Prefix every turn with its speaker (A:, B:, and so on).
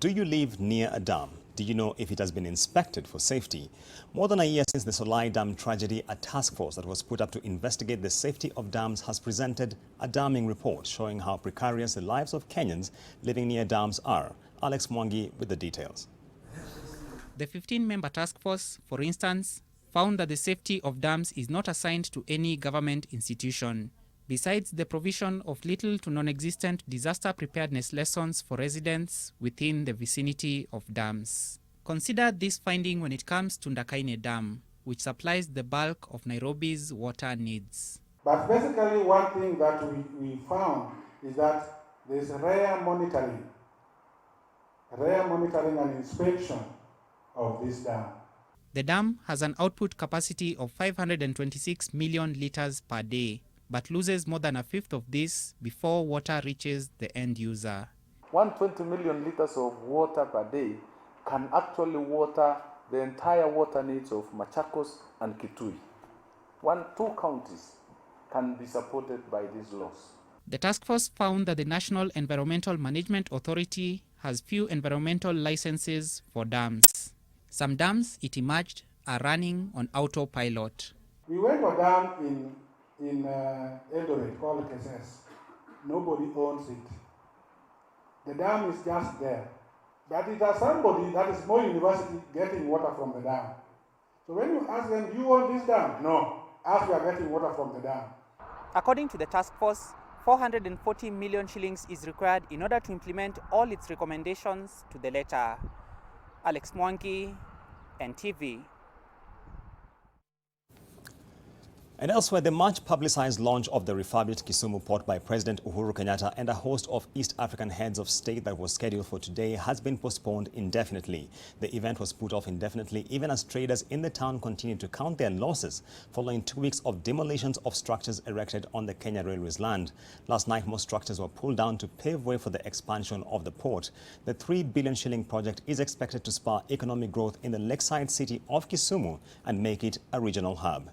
A: Do you live near a dam? Do you know if it has been inspected for safety? More than a year since the Solai Dam tragedy, a task force that was put up to investigate the safety of dams has presented a damning report showing how precarious the lives of Kenyans living near dams are. Alex Mwangi with the details.
B: The 15-member task force, for instance, found that the safety of dams is not assigned to any government institution. Besides the provision of little to non-existent disaster preparedness lessons for residents within the vicinity of dams. Consider this finding when it comes to Ndakaine Dam, which supplies the bulk of Nairobi's water needs.
C: But basically one thing that we found is that there's rare monitoring and inspection of this dam.
B: The dam has an output capacity of 526 million litres per day, but loses more than a fifth of this before water reaches the end user.
D: 120 million litres of water per day can actually water the entire water needs of Machakos and Kitui. Two counties can be supported by this loss.
B: The task force found that the National Environmental Management Authority has few environmental licenses for dams. Some dams, it emerged, are running on autopilot.
C: We went to a dam in Eldoret called KSS. Nobody owns it. The dam is just there. But it has somebody that is more university getting water from the dam. So when you ask them, do you own this dam? No. As we are getting water from the dam.
B: According to the task force, 440 million shillings is required in order to implement all its recommendations to the letter. Alex Mwangi, NTV.
A: And elsewhere, the much-publicized launch of the refurbished Kisumu port by President Uhuru Kenyatta and a host of East African heads of state that was scheduled for today has been postponed indefinitely. The event was put off indefinitely even as traders in the town continue to count their losses following 2 weeks of demolitions of structures erected on the Kenya Railways land. Last night, more structures were pulled down to pave way for the expansion of the port. The 3 billion shilling project is expected to spur economic growth in the lakeside city of Kisumu and make it a regional hub.